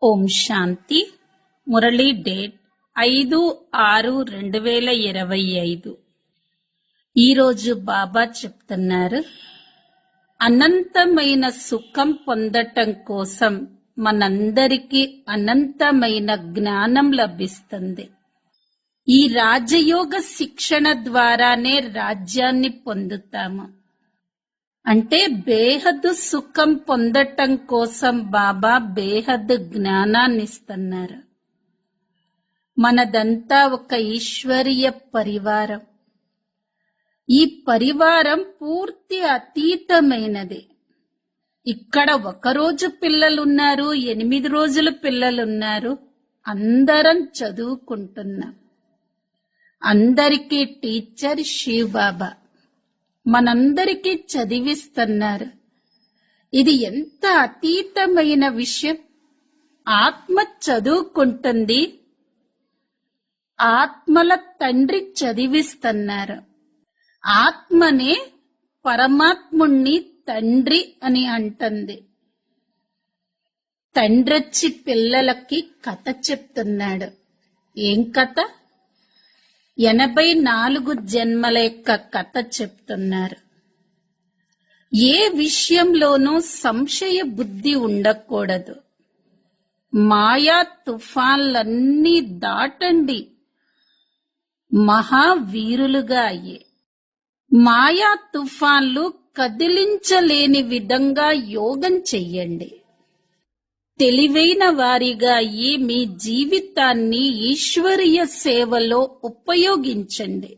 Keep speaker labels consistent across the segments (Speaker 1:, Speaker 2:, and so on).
Speaker 1: ఓం శాంతి. Murali date 5/6/2025. ఈరోజు బాబా చెప్తున్నారు, అనంతమైన సుఖం పొందటం కోసం మనందరికీ అనంతమైన జ్ఞానం లభిస్తుంది. ఈ రాజయోగ శిక్షణ ద్వారానే రాజ్యాన్ని పొందుతాము. అంటే బేహద్దు సుఖం పొందటం కోసం బాబా బేహద్దు జ్ఞానాన్ని ఇస్తున్నారు. మనదంతా ఒక ఈశ్వరీయ పరివారం. ఈ పరివారం పూర్తి అతీతమైనది. ఇక్కడ ఒకరోజు పిల్లలున్నారు, 8 రోజుల పిల్లలున్నారు. అందరం చదువుకుంటున్నాం. అందరికీ టీచర్ శివ్ బాబా మనందరికీ చదివిస్తున్నారు. ఇది ఎంత అతీతమైన విషయం. ఆత్మ చదువుకుంటుంది, ఆత్మల తండ్రి చదివిస్తున్నారు. ఆత్మనే పరమాత్ముణ్ణి తండ్రి అని అంటుంది. తండ్రొచ్చి పిల్లలకి కథ చెప్తున్నాడు. ఏం కథ? 84 జన్మల యొక్క కథ చెప్తున్నారు. ఏ విషయంలోనూ సంశయ బుద్ధి ఉండకూడదు. మాయా తుఫాన్లన్నీ దాటండి, మహావీరులుగా అయ్యే. మాయా తుఫాన్లు కదిలించలేని విధంగా యోగం చెయ్యండి. తెలివైన వారిగా అయ్యి మీ జీవితాన్ని ఈశ్వరీయ సేవలో ఉపయోగించండి.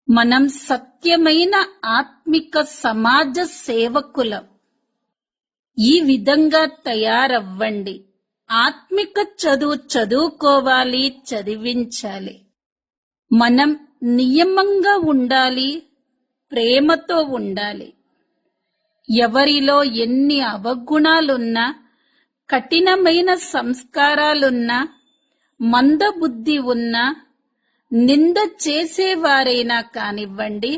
Speaker 1: మనం సత్యమైన ఆత్మిక సమాజ సేవకులం. ఈ విధంగా తయారవ్వండి. ఆత్మిక చదువు చదువుకోవాలి, చదివించాలి. మనం నియమంగా ఉండాలి, ప్రేమతో ఉండాలి. ఎవరిలో ఎన్ని అవగుణాలున్నా, కఠినమైన సంస్కారాలున్నా, మందబుద్ధి ఉన్నా, నింద చేసేవారైనా కానివ్వండి,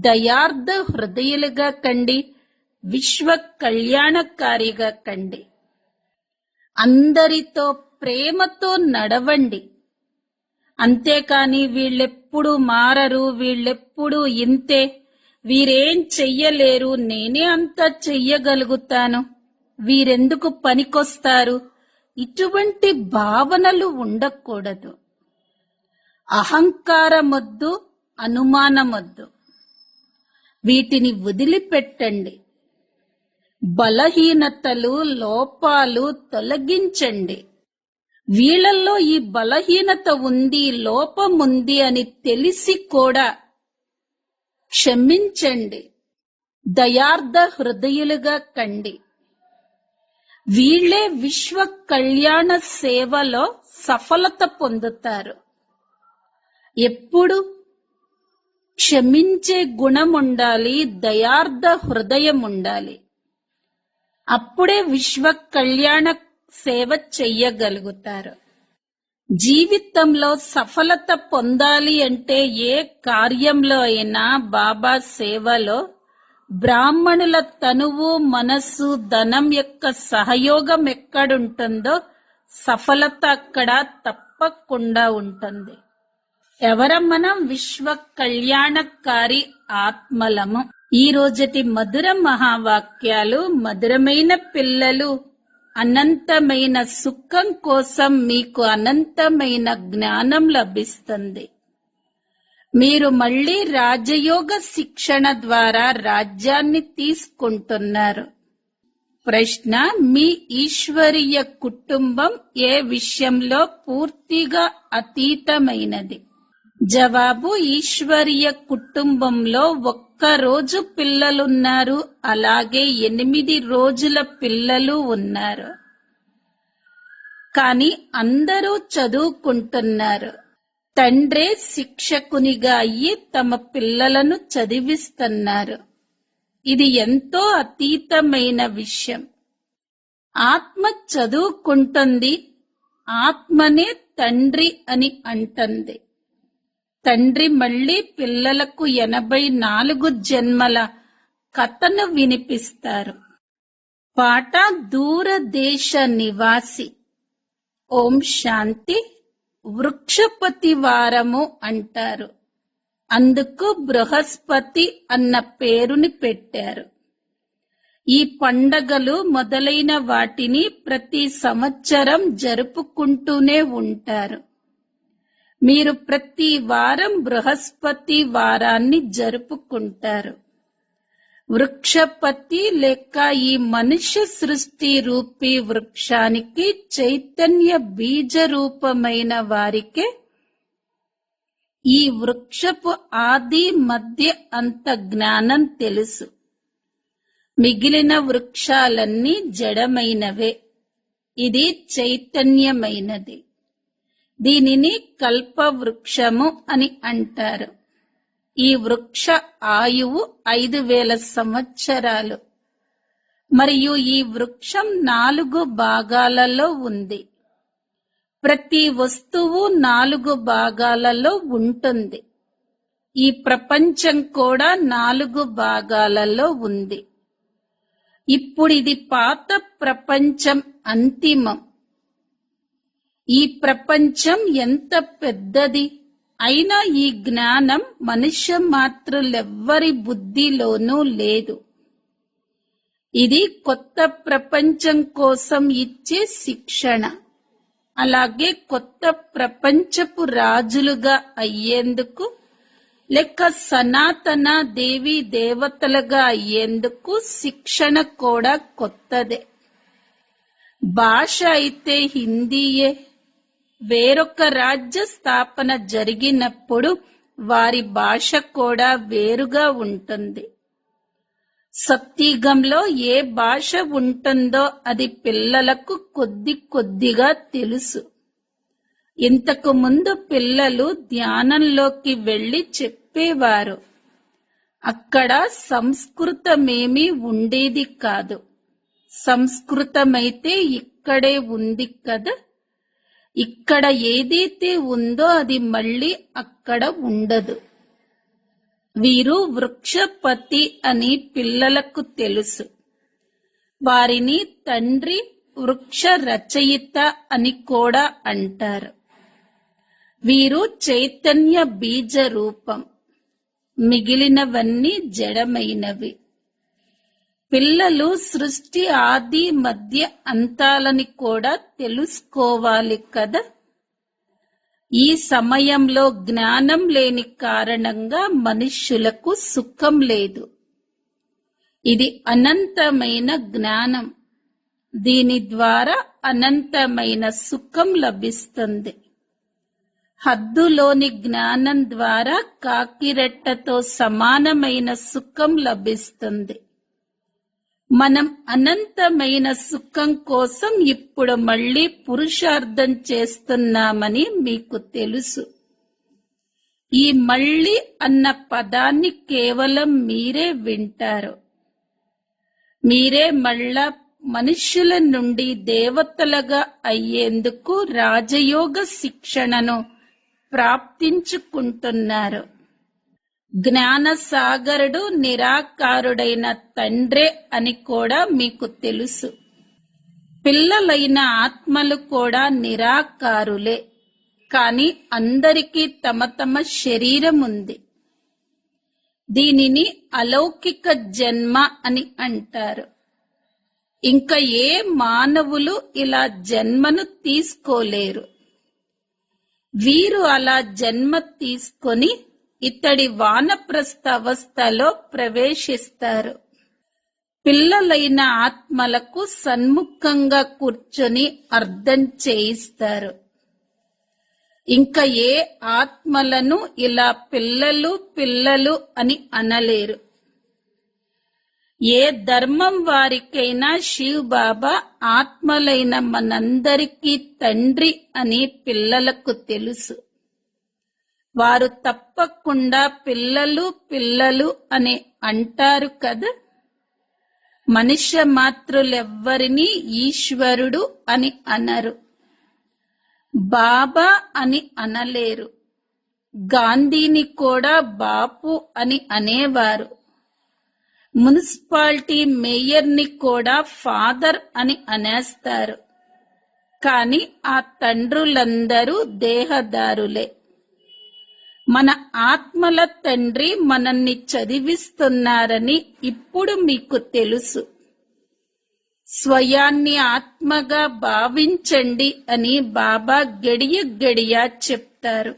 Speaker 1: దయార్థ హృదయులుగా కండి, విశ్వ కళ్యాణకారిగా కండి. అందరితో ప్రేమతో నడవండి. అంతేకాని వీళ్ళెప్పుడు మారరు, వీళ్ళెప్పుడు ఇంతే, వీరేం చెయ్యలేరు, నేనే అంతా చెయ్యగలుగుతాను, వీరెందుకు పనికొస్తారు, ఇటువంటి భావనలు ఉండకూడదు. అహంకారమొద్దు, అనుమానమొద్దు. వీటిని వదిలిపెట్టండి. బలహీనతలు, లోపాలు తొలగించండి. వీళ్ళల్లో ఈ బలహీనత ఉంది, లోపముంది అని తెలిసి కూడా క్షమించండి. దయార్థ హృదయులుగా కండి. వీళ్ళే విశ్వ కళ్యాణ సేవలో సఫలత పొందుతారు. ఎప్పుడు క్షమించే గుణం ఉండాలి, దయార్థ హృదయం ఉండాలి. అప్పుడే విశ్వ కళ్యాణ సేవ చెయ్యగలుగుతారు. జీవితంలో సఫలత పొందాలి అంటే ఏ కార్యంలో అయినా బాబా సేవలో బ్రాహ్మణుల తనువు, మనస్సు, ధనం యొక్క సహయోగం ఎక్కడుంటుందో సఫలత అక్కడ తప్పకుండా ఉంటుంది. ఎవరం మనం? విశ్వ కళ్యాణకారి ఆత్మలము. ఈ రోజటి మధుర మహావాక్యాలు. మధురమైన పిల్లలు, అనంతమైన సుఖం కోసం మీకు అనంతమైన జ్ఞానం లభిస్తుంది. మీరు మళ్ళీ రాజయోగ శిక్షణ ద్వారా రాజ్యాన్ని తీసుకుంటున్నారు. ప్రశ్న: మీ ఈశ్వరీయ కుటుంబం ఏ విషయంలో పూర్తిగా అతీతమైనది? జవాబు: ఈశ్వరీయ కుటుంబంలో ఒక్కరోజు పిల్లలున్నారు, అలాగే 8 రోజుల పిల్లలు ఉన్నారు. కానీ అందరూ చదువుకుంటున్నారు. తండ్రే శిక్షకునిగా అయ్యి తమ పిల్లలను చదివిస్తున్నారు. ఇది ఎంతో అతీతమైన విషయం. ఆత్మ చదువుకుంటుంది, ఆత్మనే తండ్రి అని అంటుంది. తండ్రి మళ్ళీ పిల్లలకు 84 జన్మల కథను వినిపిస్తారు. పాట దూరదేశ నివాసి. ఓం శాంతి. వృక్షపతి వారము అంటారు. అందుకు బృహస్పతి అన్న పేరుని పెట్టారు. ఈ పండగలు మొదలైన వాటిని ప్రతి సంవత్సరం జరుపుకుంటూనే ఉంటారు. మీరు ప్రతి వారం బృహస్పతి వారాన్ని జరుపుకుంటారు. వృక్షపతి లేక ఈ మనుష్య సృష్టి రూపీ వృక్షానికి చైతన్య బీజ రూపమైన వారికే ఈ వృక్షపు ఆది మధ్య అంత జ్ఞానం తెలుసు. మిగిలిన వృక్షాలన్నీ జడమైనవే, ఇది చైతన్యమైనది. దీనిని కల్పవృక్షము అని అంటారు. ఈ వృక్ష ఆయువు 5000 సంవత్సరాలు. మరియు ఈ వృక్షం 4 భాగాలలో ఉంది. ప్రతి వస్తువు 4 భాగాలలో ఉంటుంది. ఈ ప్రపంచం కూడా 4 భాగాలలో ఉంది. ఇప్పుడు ఇది పాత ప్రపంచం అంతిమం. ఈ ప్రపంచం ఎంత పెద్దది అయినా ఈ జ్ఞానం మనుష్య మాత్రులెవ్వరి బుద్ధిలోనూ లేదు. ఇది కొత్త ప్రపంచం కోసం ఇచ్చే శిక్షణ. అలాగే కొత్త ప్రపంచపు రాజులుగా అయ్యేందుకు లేక సనాతన దేవీ దేవతలుగా అయ్యేందుకు శిక్షణ కూడా కొత్తదే. భాష అయితే హిందీయే. వేరొక రాజ్య స్థాపన జరిగినప్పుడు వారి భాష కూడా వేరుగా ఉంటుంది. సత్యుగంలో ఏ భాష ఉంటుందో అది పిల్లలకు కొద్ది కొద్దిగా తెలుసు. ఇంతకు ముందు పిల్లలు ధ్యానంలోకి వెళ్లి చెప్పేవారు. అక్కడ సంస్కృతమేమీ ఉండేది కాదు. సంస్కృతమైతే ఇక్కడే ఉంది కదా. ఇక్కడ ఏదైతే ఉందో అది మళ్ళీ అక్కడ ఉండదు. వీరు వృక్షపతి అని పిల్లలకు తెలుసు. వారిని తండ్రి వృక్ష రచయిత అని కూడా అంటారు. వీరు చైతన్య బీజ రూపం. మిగిలినవన్నీ జడమైనవి. పిల్లలు సృష్టి ఆది మధ్య అంతాలని కూడా తెలుసుకోవాలి కదా. ఈ సమయంలో జ్ఞానం లేని కారణంగా మనుష్యులకు సుఖం లేదు. ఇది అనంతమైన జ్ఞానం. దీని ద్వారా అనంతమైన సుఖం లభిస్తుంది. హద్దులోని జ్ఞానం ద్వారా కాకిరెట్టతో సమానమైన సుఖం లభిస్తుంది. మనం అనంతమైన సుఖం కోసం ఇప్పుడు మళ్ళీ పురుషార్థం చేస్తున్నామని మీకు తెలుసు. ఈ మళ్ళీ అన్న పదాన్ని కేవలం మీరే వింటారు. మీరే మళ్ళా మనుష్యుల నుండి దేవతలుగా అయ్యేందుకు రాజయోగ శిక్షణను ప్రాప్తించుకుంటున్నారు. జ్ఞాన సాగరుడు నిరాకారుడైన తండ్రే అని కూడా మీకు తెలుసు. పిల్లలైన ఆత్మలు కూడా నిరాకారులే. కానీ అందరికీ తమ తమ శరీరం ఉంది. దీనిని అలౌకిక జన్మ అని అంటారు. ఇంకా ఏ మానవులు ఇలా జన్మను తీసుకోలేరు. వీరు అలా జన్మ తీసుకొని ఇతడి వానప్రస్థ అవస్థలో ప్రవేశిస్తారు. పిల్లలైన ఆత్మలకు సన్ముఖంగా కూర్చొని అర్థం చేయిస్తారు. ఇంకా ఏ ఆత్మలను ఇలా పిల్లలు పిల్లలు అని అనలేరు. ఏ ధర్మం వారికైనా శివ్ బాబా ఆత్మలైన మనందరికీ తండ్రి అని పిల్లలకు తెలుసు. వారు తప్పకుండా పిల్లలు పిల్లలు అని అంటారు కదా. మనుష్య మాత్రులెవ్వరినీ ఈశ్వరుడు అని అనరు. బాబా అని అనలేరు. గాంధీని కూడా బాపు అని అనేవారు. మున్సిపాలిటీ మేయర్ని కూడా ఫాదర్ అని అనేస్తారు. కాని ఆ తండ్రులందరూ దేహదారులే. మన ఆత్మల తండ్రి మనల్ని చదివిస్తున్నారని ఇప్పుడు మీకు తెలుసు. స్వయాన్ని ఆత్మగా భావించండి అని బాబా గడియ గడియ చెప్తారు.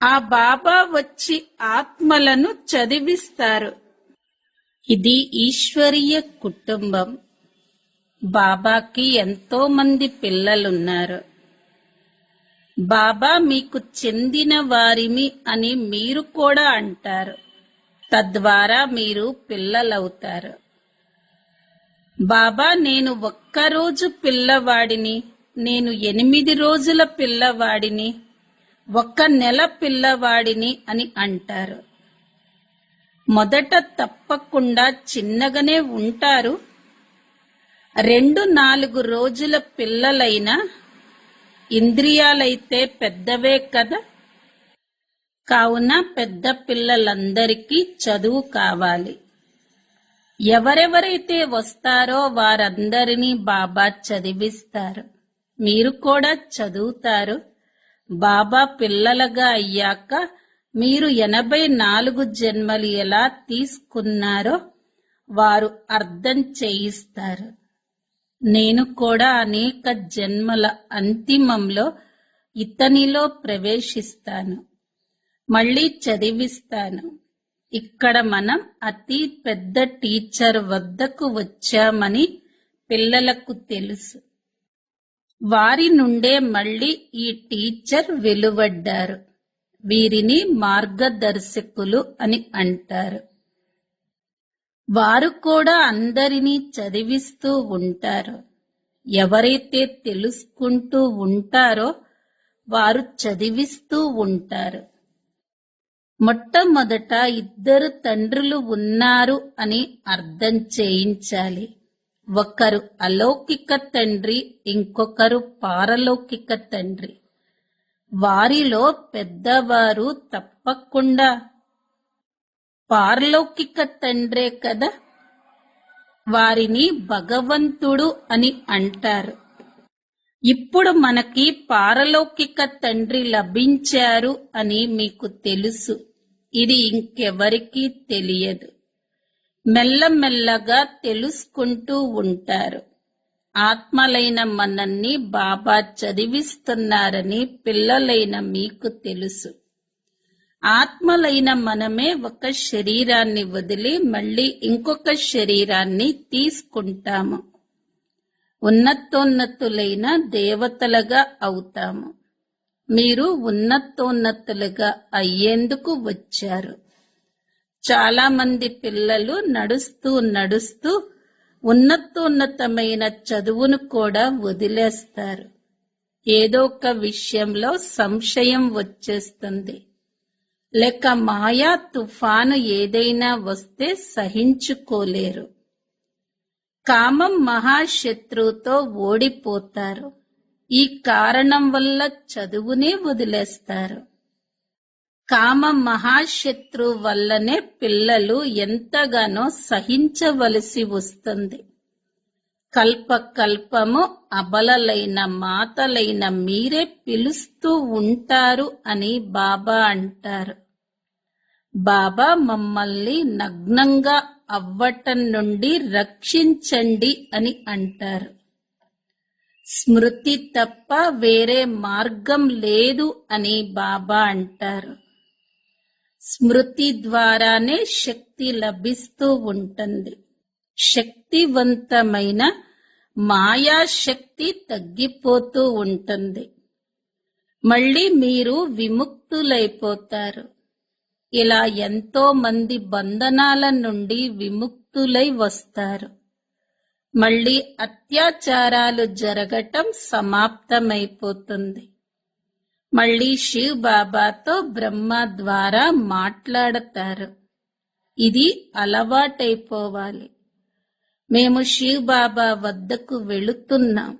Speaker 1: ఆ బాబా వచ్చి ఆత్మలను చదివిస్తారు. ఇది ఈశ్వరీయ కుటుంబం. బాబాకి ఎంతో మంది పిల్లలున్నారు. బాబా మీకు చెందిన వారిమి అని మీరు కూడా అంటారు. తద్వారా మీరు పిల్లలవుతారు. బాబా, నేను ఒక్కరోజు పిల్లవాడిని, నేను 8 రోజుల పిల్లవాడిని, 1 నెల పిల్లవాడిని అని అంటారు. మొదట తప్పకుండా చిన్నగానే ఉంటారు. 2-4 రోజుల పిల్లలైనా ఇంద్రియాలైతే పెద్దవే కదా. కావున పెద్ద పిల్లలందరికీ చదువు కావాలి. ఎవరెవరైతే వస్తారో వారందరినీ బాబా చదివిస్తారు. మీరు కూడా చదువుతారు. బాబా పిల్లలుగా అయ్యాక మీరు 84 జన్మలు ఎలా తీసుకున్నారో వారు అర్థం చేయిస్తారు. నేను కూడా అనేక జన్మల అంతిమంలో ఇతనిలో ప్రవేశిస్తాను, మళ్ళీ చదివిస్తాను. ఇక్కడ మనం అతి పెద్ద టీచర్ వద్దకు వచ్చామని పిల్లలకు తెలుసు. వారి నుండే మళ్ళీ ఈ టీచర్ వెలువడ్డారు. వీరిని మార్గదర్శకులు అని అంటారు. వారు కూడా అందరినీ చదివిస్తూ ఉంటారు. ఎవరైతే తెలుసుకుంటూ ఉంటారో వారు చదివిస్తూ ఉంటారు. మొట్టమొదట 2 తండ్రులు ఉన్నారు అని అర్థం చేయించాలి. ఒకరు అలౌకిక తండ్రి, ఇంకొకరు పారలౌకిక తండ్రి. వారిలో పెద్దవారు తప్పకుండా పారలౌకిక తండ్రే కదా. వారిని భగవంతుడు అని అంటారు. ఇప్పుడు మనకి పారలౌకిక తండ్రి లభించారు అని మీకు తెలుసు. ఇది ఇంకెవరికీ తెలియదు. మెల్లమెల్లగా తెలుసుకుంటూ ఉంటారు. ఆత్మలైన మనల్ని బాబా చదివిస్తున్నారని పిల్లలైన మీకు తెలుసు. ఆత్మలైన మనమే ఒక శరీరాన్ని వదిలి మళ్ళీ ఇంకొక శరీరాన్ని తీసుకుంటాము. ఉన్నతోన్నతులైన దేవతలుగా అవుతాము. మీరు ఉన్నతోన్నతులుగా అయ్యేందుకు వచ్చారు. చాలా మంది పిల్లలు నడుస్తూ నడుస్తూ ఉన్నతోన్నతమైన చదువును కూడా వదిలేస్తారు. ఏదో ఒక విషయంలో సంశయం వచ్చేస్తుంది. లేక మాయా తుఫాను ఏదైనా వస్తే సహించుకోలేరు. కామం మహాశత్రువుతో ఓడిపోతారు. ఈ కారణం వల్ల చదువునే వదిలేస్తారు. కామ మహాశత్రు వల్లనే పిల్లలు ఎంతగానో సహించవలసి వస్తుంది. కల్పకల్పము అబలలైన మాతలైన మీరే పిలుస్తూ ఉంటారు అని బాబా అంటారు. బాబా మమ్మల్ని నగ్నంగా అవ్వటం నుండి రక్షించండి అని అంటారు. స్మృతి తప్ప వేరే మార్గం లేదు అని బాబా అంటారు. స్మృతి ద్వారానే శక్తి లభిస్తూ ఉంటుంది. శక్తివంతమైన మాయాశక్తి తగ్గిపోతూ ఉంటుంది. మళ్ళీ మీరు విముక్తులైపోతారు. ఇలా ఎంతో మంది బంధనాల నుండి విముక్తులై వస్తారు. మళ్ళీ అత్యాచారాలు జరగటం సమాప్తమైపోతుంది. మళ్ళీ శివ్ బాబాతో బ్రహ్మ ద్వారా మాట్లాడతారు. ఇది అలవాటైపోవాలి. మేము శివ్ బాబా వద్దకు వెళుతున్నాం.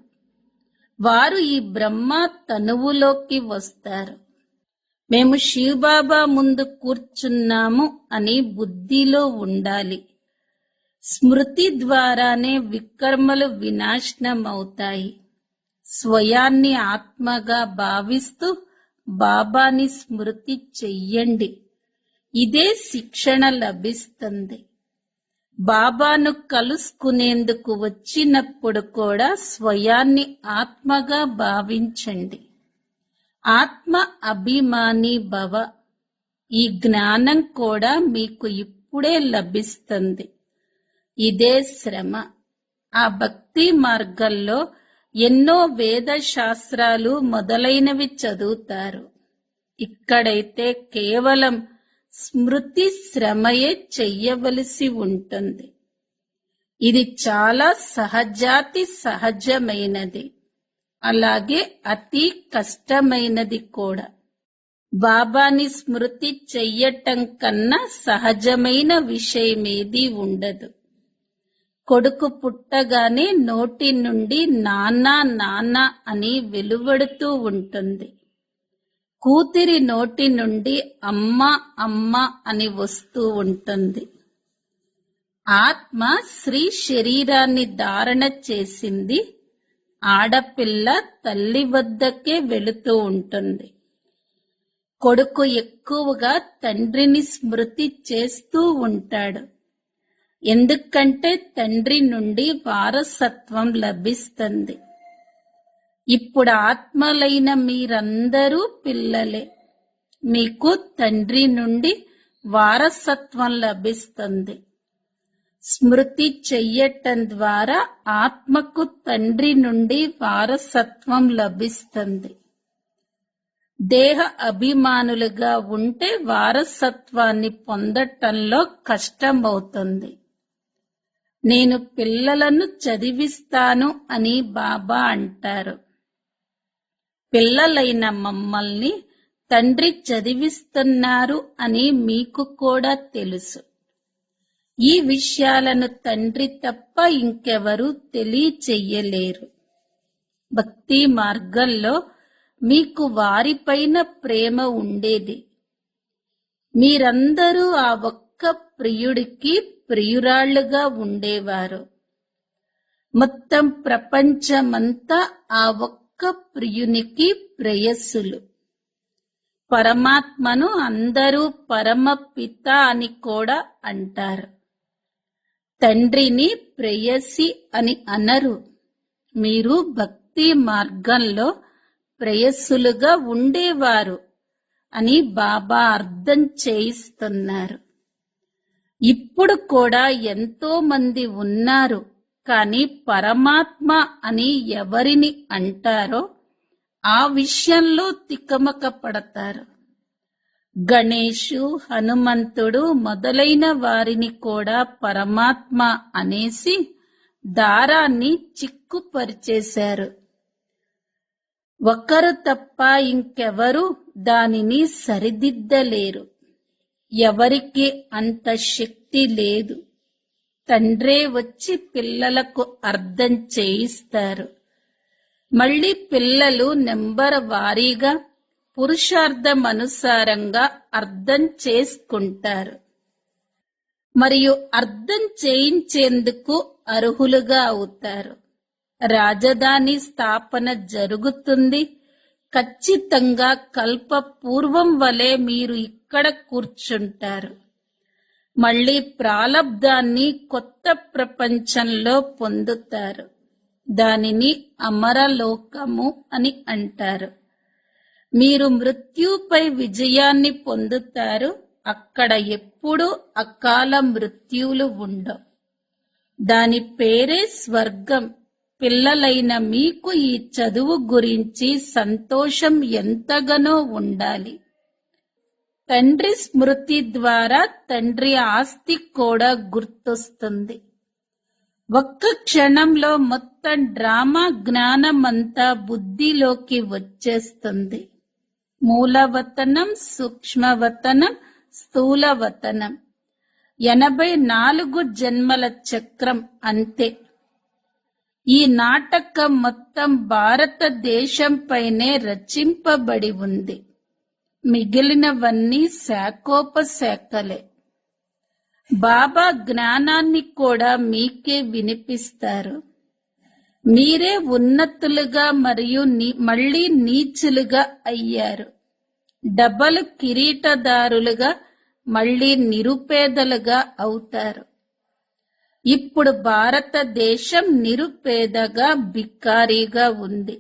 Speaker 1: వారు ఈ బ్రహ్మ తనువులోకి వస్తారు. మేము శివబాబా ముందు కూర్చున్నాము అని బుద్ధిలో ఉండాలి. స్మృతి ద్వారానే వికర్మలు వినాశనమవుతాయి. స్వయాన్ని ఆత్మగా భావిస్తూ బాబాని స్మృతి చెయ్యండి. ఇదే శిక్షణ లభిస్తుంది. బాబాను కలుసుకునేందుకు వచ్చినప్పుడు కూడా స్వయాన్ని ఆత్మగా భావించండి. ఆత్మ అభిమాని భవ. ఈ జ్ఞానం కూడా మీకు ఇప్పుడే లభిస్తుంది. ఇదే శ్రమ. ఆ భక్తి మార్గంలో ఎన్నో వేద శాస్త్రాలు మొదలైనవి చదువుతారు. ఇక్కడైతే కేవలం స్మృతి శ్రమయే చెయ్యవలసి ఉంటుంది. ఇది చాలా సహజాతి సహజమైనది, అలాగే అతి కష్టమైనది కూడా. బాబాని స్మృతి చెయ్యటం కన్నా సహజమైన విషయమేదీ ఉండదు. కొడుకు పుట్టగానే నోటి నుండి నాన్నా నాన్న అని వెలువడుతూ ఉంటుంది. కూతురి నోటి నుండి అమ్మ అమ్మ అని వస్తూ ఉంటుంది. ఆత్మ స్త్రీ శరీరాన్ని ధారణ చేసింది. ఆడపిల్ల తల్లి వద్దకే వెళుతూ ఉంటుంది. కొడుకు ఎక్కువగా తండ్రిని స్మృతి చేస్తూ ఉంటాడు. ఎందుకంటే తండ్రి నుండి వారసత్వం లభిస్తుంది. ఇప్పుడు ఆత్మలైన మీరందరూ పిల్లలే. మీకు తండ్రి నుండి వారసత్వం లభిస్తుంది. స్మృతి చెయ్యటం ద్వారా ఆత్మకు తండ్రి నుండి వారసత్వం లభిస్తుంది. దేహ అభిమానులుగా ఉంటే వారసత్వాన్ని పొందటంలో కష్టమవుతుంది. నేను పిల్లలను చదివిస్తాను అని బాబా అంటారు. పిల్లలైన మమ్మల్ని తండ్రి చదివిస్తున్నారు అని మీకు కూడా తెలుసు. ఈ విషయాలను తండ్రి తప్ప ఇంకెవరూ తెలియచెయ్యలేరు. భక్తి మార్గంలో మీకు వారిపైన ప్రేమ ఉండేది. మీరందరూ ఆ ఒక్క ప్రియుడికి ప్రియురాళ్లుగా ఉండేవారు. మొత్తం ప్రపంచమంతా ఆ ఒక్క ప్రియునికి ప్రేయస్సులు. పరమాత్మను అందరూ పరమ పిత అని కూడా అంటారు. తండ్రిని ప్రేయసి అని అనరు. మీరు భక్తి మార్గంలో ప్రేయస్సులుగా ఉండేవారు అని బాబా అర్థం చేయిస్తున్నారు. ఇప్పుడు కూడా ఎంతో మంది ఉన్నారు, కానీ పరమాత్మ అని ఎవరిని అంటారో ఆ విషయంలో తికమక పడతారు. గణేషు, హనుమంతుడు మొదలైన వారిని కూడా పరమాత్మ అనేసి దారాన్ని చిక్కుపరిచేశారు. ఒకరు తప్ప ఇంకెవరు దానిని సరిదిద్దలేరు. ఎవరికి అంత శక్తి లేదు. తండ్రే వచ్చి పిల్లలకు అర్థం చేయిస్తారు. మళ్ళీ పిల్లలు నెంబర్ వారీగా పురుషార్థమనుసారంగా అర్థం చేసుకుంటారు. మరియు అర్థం చేయించేందుకు అర్హులుగా అవుతారు. రాజధాని స్థాపన జరుగుతుంది. ఖచ్చితంగా కల్ప పూర్వం వలె మీరు ఇక్కడ కూర్చుంటారు. మళ్ళీ ప్రాలబ్ధాన్ని కొత్త ప్రపంచంలో పొందుతారు. దానిని అమరలోకము అని అంటారు. మీరు మృత్యుపై విజయాన్ని పొందుతారు. అక్కడ ఎప్పుడూ అకాల మృత్యువులు ఉండవు. దాని పేరే స్వర్గం. పిల్లలైన మీకు ఈ చదువు గురించి సంతోషం ఎంతగానో ఉండాలి. తండ్రి స్మృతి ద్వారా తండ్రి ఆస్తి కూడా గుర్తొస్తుంది. ఒక్క క్షణంలో మొత్తం డ్రామా జ్ఞానమంతా బుద్ధిలోకి వచ్చేస్తుంది. మూలవతనం, సూక్ష్మవతనం, స్థూలవతనం. 84 జన్మల చక్రం అంతే. ఈ నాటకం మొత్తం భారతదేశంపైనే రచింపబడి ఉంది. మిగిలినవన్నీ శాఖోపశాఖలే. బాబా జ్ఞానాన్ని కూడా మీకే వినిపిస్తారు. మీరే ఉన్నతులుగా మరియు మళ్ళీ నీచులుగా అయ్యారు. డబల్ కిరీటదారులుగా మళ్ళీ నిరుపేదలుగా అవుతారు. ఇప్పుడు భారతదేశం నిరుపేదగా బిక్కారీగా ఉంది.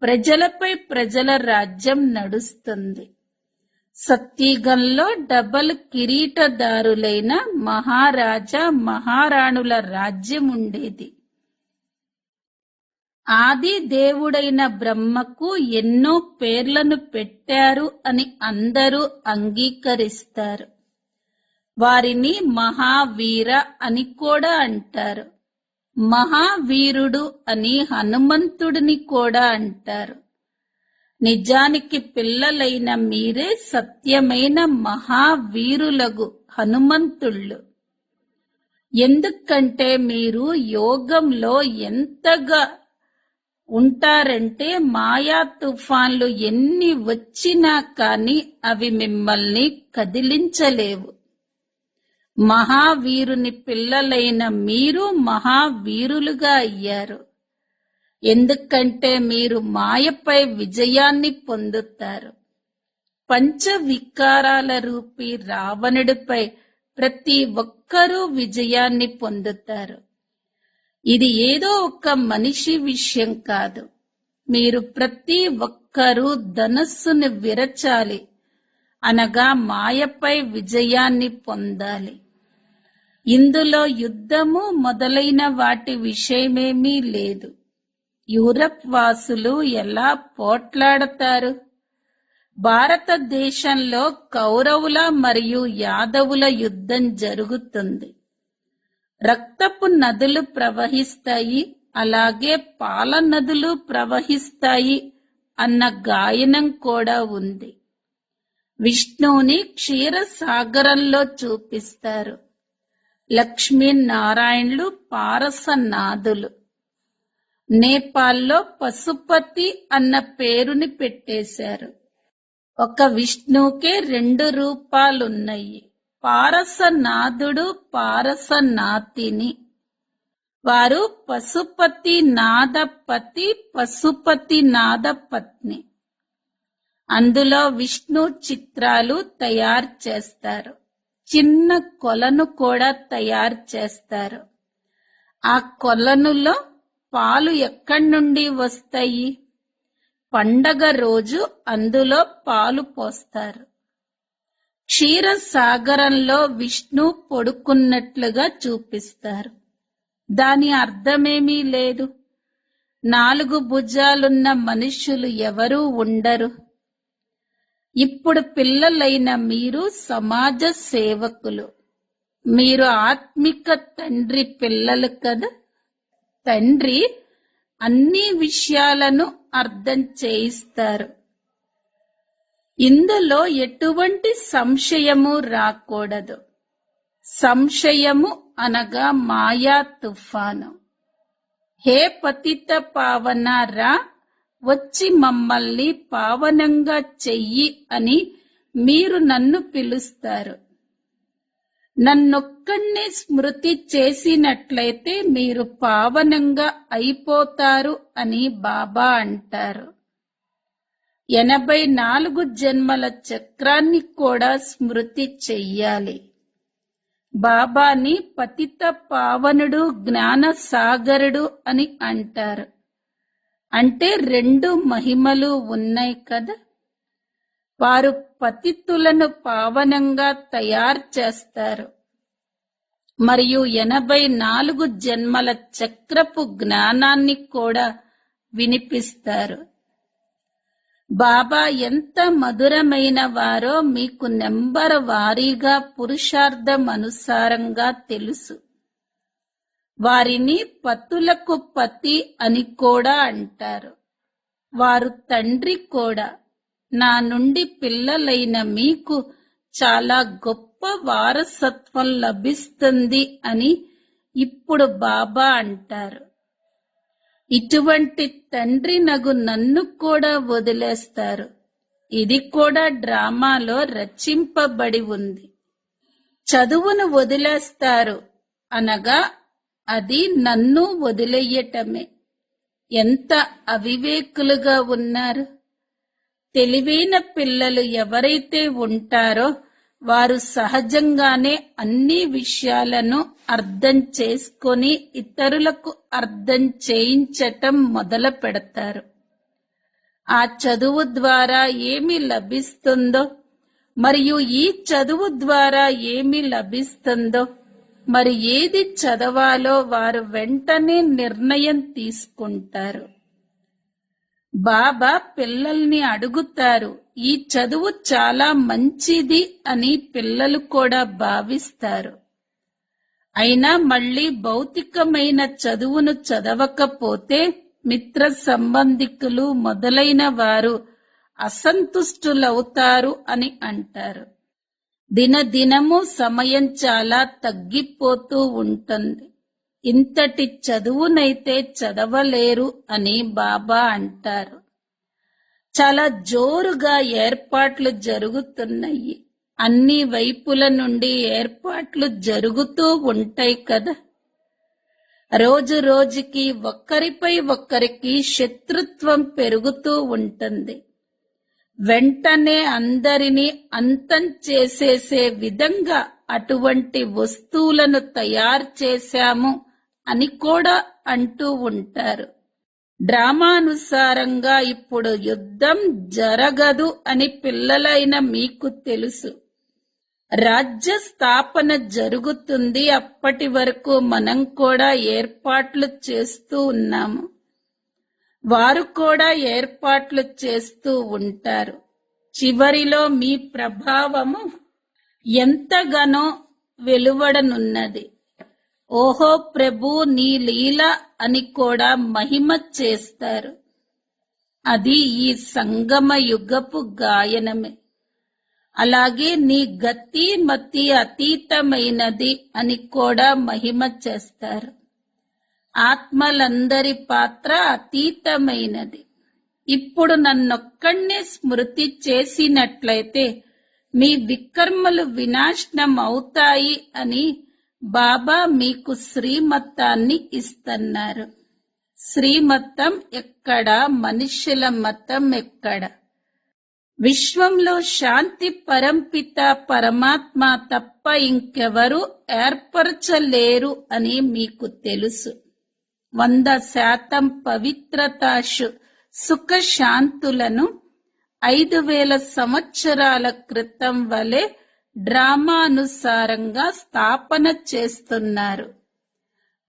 Speaker 1: ప్రజలపై ప్రజల రాజ్యం నడుస్తుంది. సత్యుగంలో డబల్ కిరీటదారులైన మహారాజా మహారాణుల రాజ్యం ఉండేది. ఆది దేవుడైన బ్రహ్మకు ఎన్నో పేర్లను పెట్టారు అని అందరూ అంగీకరిస్తారు. వారిని మహావీర అని కూడా అంటారు. మహావీరుడు అని హనుమంతుడిని కూడా అంటారు. నిజానికి పిల్లలైన మీరే సత్యమైన మహావీరులగు హనుమంతుళ్ళు. ఎందుకంటే మీరు యోగంలో ఎంతగా ఉంటారంటే మాయా తుఫాన్లు ఎన్ని వచ్చినా కానీ అవి మిమ్మల్ని కదిలించలేవు. మహావీరుని పిల్లలైన మీరు మహావీరులుగా అయ్యారు. ఎందుకంటే మీరు మాయపై విజయాన్ని పొందుతారు. పంచవికారాల రూపీ రావణుడిపై ప్రతి ఒక్కరూ విజయాన్ని పొందుతారు. ఇది ఏదో ఒక మనిషి విషయం కాదు. మీరు ప్రతి ఒక్కరూ ధనస్సును విరచాలి, అనగా మాయపై విజయాన్ని పొందాలి. ఇందులో యుద్ధము మొదలైన వాటి విషయమేమీ లేదు. యూరప్ వాసులు ఎలా పోట్లాడతారు? భారతదేశంలో కౌరవుల మరియు యాదవుల యుద్ధం జరుగుతుంది. రక్తపు నదులు ప్రవహిస్తాయి, అలాగే పాల నదులు ప్రవహిస్తాయి అన్న గాయనం కూడా ఉంది. విష్ణువుని క్షీరసాగరంలో చూపిస్తారు. లక్ష్మీనారాయణులు పారసనాథులు. నేపాల్లో పశుపతి అన్న పేరుని పెట్టేశారు. ఒక విష్ణువుకే 2 రూపాలున్నాయి. పారసనాథుడు, పారసనాథిని. వారు పశుపతి నాదపతి, పశుపతి నాదపత్ని. అందులో విష్ణు చిత్రాలు తయారు చేస్తారు. చిన్న కొలను కూడా తయారు చేస్తారు. ఆ కొలనులో పాలు ఎక్కడి నుండి వస్తాయి? పండగ రోజు అందులో పాలు పోస్తారు. క్షీరసాగరంలో విష్ణు పడుకున్నట్లుగా చూపిస్తారు. దాని అర్థమేమీ లేదు. 4 భుజాలున్న మనుషులు ఎవరూ ఉండరు. ఇప్పుడు పిల్లలైన మీరు సమాజ సేవకులు. మీరు ఆత్మిక తండ్రి పిల్లలు కదా. తండ్రి అన్ని విషయాలను అర్థం చేయిస్తారు. ఇందులో ఎటువంటి సంశయము రాకూడదు. సంశయము అనగా మాయా తుఫాను. హే పతిత పావన రా, వచ్చి మమ్మల్ని పావనంగా చెయ్యి అని మీరు నన్ను పిలుస్తారు. నన్నొక్కడినే స్మృతి చేసినట్లయితే మీరు పావనంగా అయిపోతారు అని బాబా అంటారు. 84 జన్మల చక్రాన్ని కూడా స్మృతి చెయ్యాలి. బాబాని పతిత పావనుడు, జ్ఞాన సాగరుడు అని అంటారు. అంటే 2 మహిమలు ఉన్నాయి కదా. వారు పతితులను పావనంగా తయారు చేస్తారు మరియు 84 జన్మల చక్రపు జ్ఞానాన్ని కూడా వినిపిస్తారు. బాబా ఎంత మధురమైన వారో మీకు నెంబర్ వారీగా పురుషార్థం అనుసారంగా తెలుసు. వారిని పతులకు పతి అని కూడా అంటారు. వారు తండ్రి కూడా. నా నుండి పిల్లలైన మీకు చాలా గొప్ప వారసత్వం లభిస్తుంది అని ఇప్పుడు బాబా అంటారు. ఇటువంటి తండ్రి నగు నన్ను కూడా వదిలేస్తారు. ఇది కూడా డ్రామాలో రచింపబడి ఉంది. చదువును వదిలేస్తారు అనగా అది నన్ను వదిలేయటమే. ఎంత అవివేకులుగా ఉన్నారు. తెలివైన పిల్లలు ఎవరైతే ఉంటారో వారు సహజంగానే అన్ని విషయాలను అర్థం చేసుకొని ఇతరులకు అర్థం చేయించటం మొదలు పెడతారు. ఆ చదువు ద్వారా ఏమి లభిస్తుందో మరియు ఈ చదువు ద్వారా ఏమి లభిస్తుందో మరి ఏది చదవాలో వారు వెంటనే నిర్ణయం తీసుకుంటారు. బాబా పిల్లల్ని అడుగుతారు, ఈ చదువు చాలా మంచిది అని పిల్లలు కూడా భావిస్తారు. అయినా మళ్ళీ భౌతికమైన చదువును చదవకపోతే మిత్ర సంబంధికులు మొదలైన వారు అసంతుష్టులవుతారు అని అంటారు. దినదినము సమయం చాలా తగ్గిపోతూ ఉంటుంది. ఇంతటి చదువునైతే చదవలేరు అని బాబా అంటారు. చాలా జోరుగా ఏర్పాట్లు జరుగుతున్నాయి. అన్ని వైపుల నుండి ఏర్పాట్లు జరుగుతూ ఉంటాయి కదా. రోజు రోజుకి ఒక్కరిపై ఒక్కరికి శత్రుత్వం పెరుగుతూ ఉంటుంది. వెంటనే అందరినీ అంతం చేసేసే విధంగా అటువంటి వస్తువులను తయారు చేశాము అని కూడా అంటూ ఉంటారు. డ్రామానుసారంగా ఇప్పుడు యుద్ధం జరగదు అని పిల్లలైన మీకు తెలుసు. రాజ్య స్థాపన జరుగుతుంది. అప్పటి వరకు మనం కూడా ఏర్పాట్లు చేస్తూ ఉన్నాము. వారు కూడా ఏర్పాట్లు చేస్తూ ఉంటారు. చివరిలో మీ ప్రభావము ఎంతగానో వెలువడనున్నది. ఓహో ప్రభు, నీ లీల అని కూడా మహిమ చేస్తారు. అది ఈ సంగమ యుగపు గాయనమే. అలాగే నీ గతి మతి అతీతమైనది అని కూడా మహిమ చేస్తారు. ఆత్మలందరి పాత్ర అతీతమైనది. ఇప్పుడు నన్నొక్కడే స్మృతి చేసినట్లయితే మీ వికర్మలు వినాశనం అవుతాయి అని బాబా మీకు శ్రీమతాన్ని ఇస్తున్నారు. శ్రీమతం ఎక్కడ, మనుష్యుల మతం ఎక్కడ? విశ్వంలో శాంతి పరంపిత పరమాత్మ తప్ప ఇంకెవరూ ఏర్పరచలేరు అని మీకు తెలుసు. 100% పవిత్రతా సుఖశాంతులను 5000 సంవత్సరాల క్రితం వలె డ్రామానుసారంగా స్థాపన చేస్తున్నారు.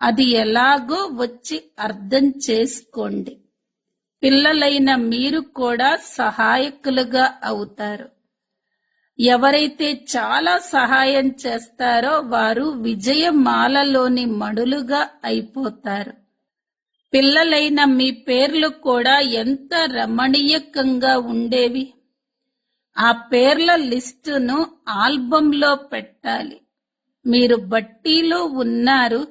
Speaker 1: అది ఎలాగో వచ్చి అర్థం చేసుకోండి. పిల్లలైన మీరు కూడా సహాయకులుగా అవుతారు. ఎవరైతే చాలా సహాయం చేస్తారో వారు విజయమాలలోని మడులుగా అయిపోతారు. పిల్లలైన మీ పేర్లు కూడా ఎంత రమణీయకంగా ఉండేవి. ఆ పేర్ల లిస్టును ఆల్బంలో పెట్టాలి. మీరు బట్టీలో ఉన్నారు.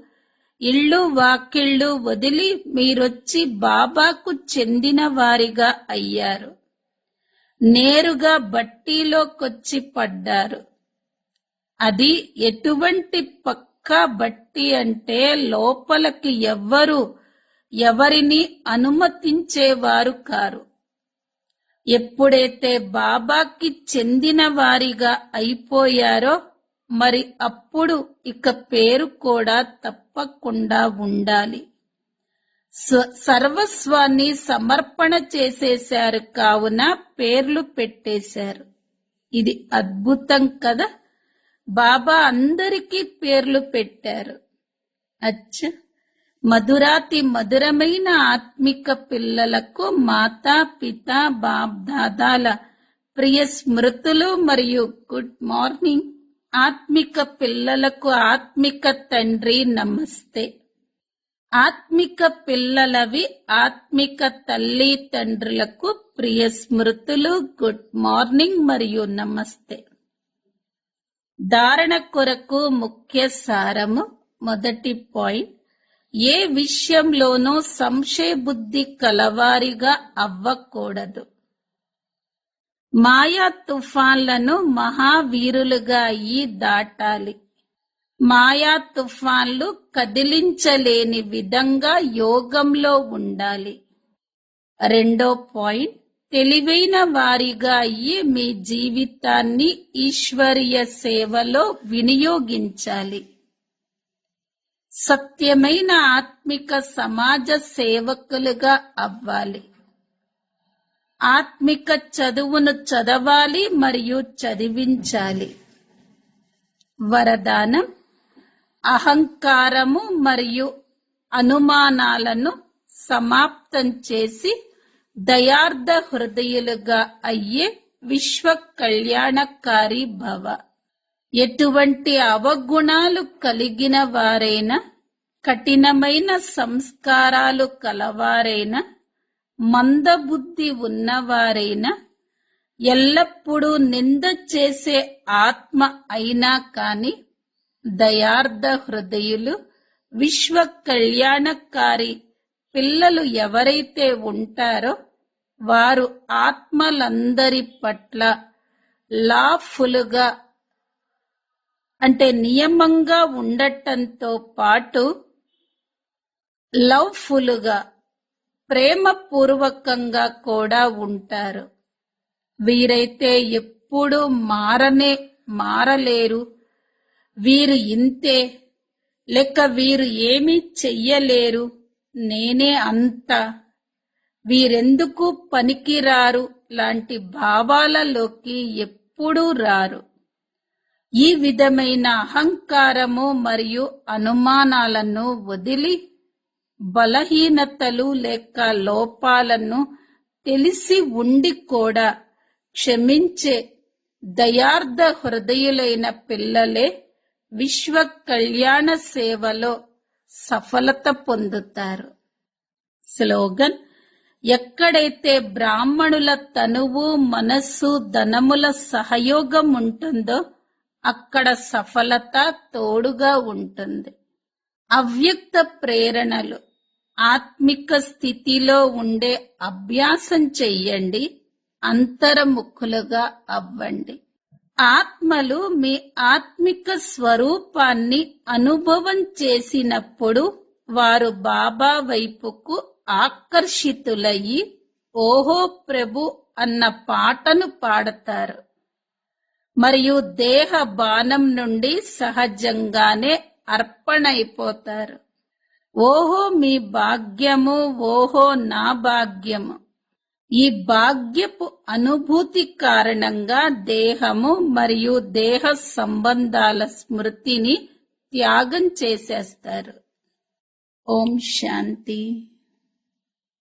Speaker 1: ఇళ్ళు వాకిళ్ళు వదిలి మీరొచ్చి బాబాకు చెందిన వారిగా అయ్యారు. నేరుగా బట్టీలోకొచ్చి పడ్డారు. అది ఎటువంటి పక్కా బట్టి అంటే లోపలికి ఎవరిని అనుమతించేవారు కారు. ఎప్పుడైతే బాబాకి చెందిన వారిగా అయిపోయారో మరి అప్పుడు ఇక పేరు కూడా తప్పకుండా ఉండాలి. సర్వస్వాన్ని సమర్పణ చేసేశారు కావున పేర్లు పెట్టేశారు. ఇది అద్భుతం కదా. బాబా అందరికీ పేర్లు పెట్టారు. అచ్చా, మధురాతి మధురమైన ఆత్మిక పిల్లలకు మాతా పిత బాప్ దాదాల ప్రియ స్మృతులు మరియు గుడ్ మార్నింగ్. ఆత్మిక పిల్లలకు ఆత్మిక తండ్రి నమస్తే. ఆత్మిక పిల్లలవి ఆత్మిక తల్లి తండ్రులకు ప్రియ స్మృతులు, గుడ్ మార్నింగ్ మరియు నమస్తే. ధారణ కొరకు ముఖ్య సారము. మొదటి పాయింట్, ఏ విషయంలోనూ సంశయ బుద్ధి కలవారిగా అవ్వకూడదు. మాయా తుఫాన్లను మహావీరులుగా అయ్యి దాటాలి. మాయా తుఫాన్లు కదిలించలేని విధంగా యోగంలో ఉండాలి. రెండో పాయింట్, తెలివైన వారిగా అయ్యి మీ జీవితాన్ని ఈశ్వరీయ సేవలో వినియోగించాలి. సత్యమైన ఆత్మిక సమాజ సేవకులుగా అవ్వాలి. ఆత్మిక చదువును చదవాలి మరియు చదివించాలి. వరదానం: అహంకారము మరియు అనుమానాలను సమాప్తం చేసి దయార్థ హృదయులుగా అయ్యే విశ్వ కళ్యాణకారి భవ. ఎటువంటి అవగుణాలు కలిగిన వారైనా, కఠినమైన సంస్కారాలు కలవారైనా, మందబుద్ధి ఉన్నవారైనా, ఎల్లప్పుడూ నింద చేసే ఆత్మ అయినా కాని దయార్థ హృదయులు, విశ్వ కళ్యాణకారి పిల్లలు ఎవరైతే ఉంటారో వారు ఆత్మలందరి పట్ల లాఫుల్గా నియమంగా ఉండటంతో పాటు లవ్ఫుల్గా ప్రేమపూర్వకంగా కూడా ఉంటారు. వీరైతే ఎప్పుడూ మారలేరు, వీరు ఇంతే, లేక వీరు ఏమీ చెయ్యలేరు, నేనే అంతా, వీరెందుకు పనికిరారు లాంటి భావాలలోకి ఎప్పుడూ రారు. ఈ విధమైన అహంకారము మరియు అనుమానాలను వదిలి బలహీనతలు లేక లోపాలను తెలిసి ఉండి కూడా క్షమించే దయార్థ హృదయులైన పిల్లలే విశ్వ కళ్యాణ సేవలో సఫలత పొందుతారు. స్లోగన్: ఎక్కడైతే బ్రాహ్మణుల తనువు, మనస్సు, ధనముల సహయోగం ఉంటుందో అక్కడ సఫలత తోడుగా ఉంటుంది. అవ్యక్త ప్రేరణలు: ఆత్మిక స్థితిలో ఉండే అభ్యాసం చెయ్యండి, అంతర్ముఖులుగా అవ్వండి. ఆత్మలు మీ ఆత్మిక స్వరూపాన్ని అనుభవం చేసినప్పుడు వారు బాబా వైపుకు ఆకర్షితులయ్యి ఓహో ప్రభు అన్న పాటను పాడతారు మరియు దేహ బాణం నుండి సహజంగానే అర్పణైపోతారు. ఓహో మీ భాగ్యము, ఓహో నా భాగ్యము. ఈ భాగ్యపు అనుభూతి కారణంగా దేహము మరియు దేహ సంబంధాల స్మృతిని త్యాగం చేసేస్తారు. ఓం శాంతి.